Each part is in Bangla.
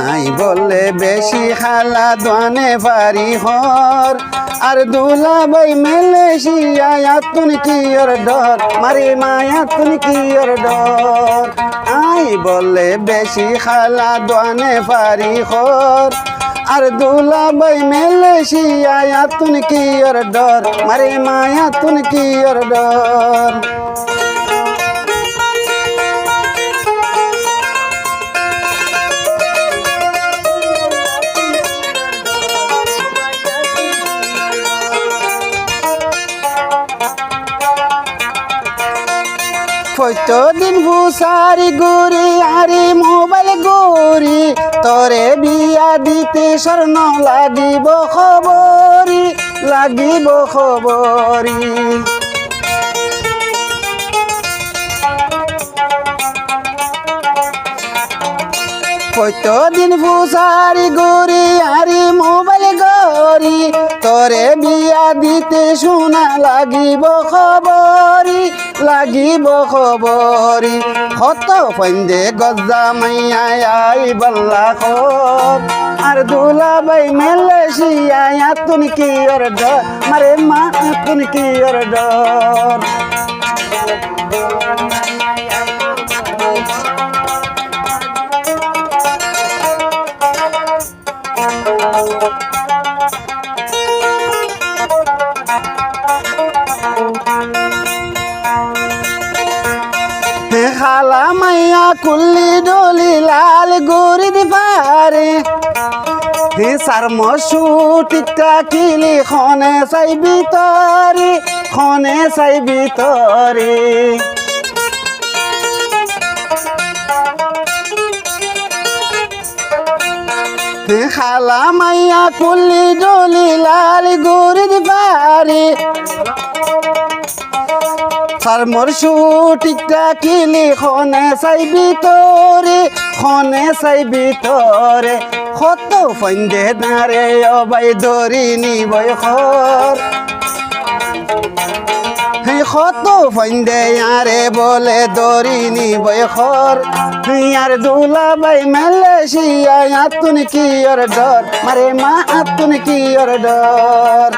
আই বলে বেশি খালা দোয়ানে পারি হর আর দুলাভাই মালয়েশিয়ায় আতুন কি ওর ডর মারে মায়া তুন কি ওর ডর আই বলে বেশি খালা দোয়ানে পারি হর আর দুলাভাই মালয়েশিয়ায় আতুন কি ওর ডর মারে মায়া তুন কি ওর ডর দিন ভুসারি গুরি আরে মোবাইল গুরি তোরে বিয়া দিতে স্বর্ণ লাগিব খবরি দিন ভুসারি গুরি আরে মোবাইল গরি তোরে বিয়া দিতে শোনা লাগিব খবরি কত ফন্দে গজ্জা মাইয়া আই বল্লা খোর আর দুলাভাই মালয়েশিয়ায় আতুন কি ওর ডর মারে মা আতুন কি ওর ডর খালা মাইয়া কুল্লি ডলি লাল গরিদ পারে সার মসু টিকা কিলি খনে চাই ভিতরে খালা মাইয়া কুল্লি ডলি লাল গরিদ পারে সার মরসু টিকা কিলি খনে চাই ভিতরে কত ফন্দে নারে অবাই দরি নিবই খর কত ফন্দে আরে বলে দরি নিবই খর আর দুলাভাই মালয়েশিয়ায় আতুন কি ওর ডর মারে মা আতুন কি ওর ডর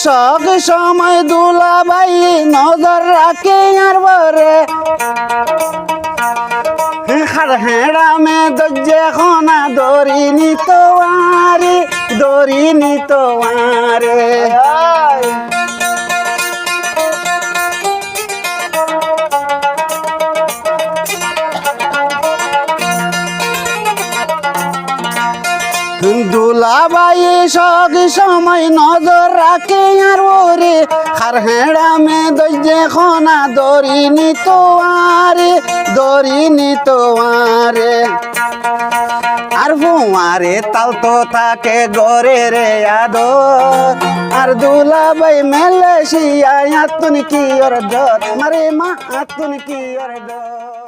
সব সময় দুলাভাই নজর রাখে আর বরে হেড়ামে দজ্জে খনা দরি নিতোয়ারে দুলাভাই সব সময় নজর রাখে আর ওরে আর হেড়ামে দজ্জে খনা দরি নিতোয়ারে আর ফুমারে তাল তো থাকে গরে রে আদর আর দুলাভাই মালয়েশিয়ায় আতুন কি ওর ডর মারে মা আতুন কি ওর ডর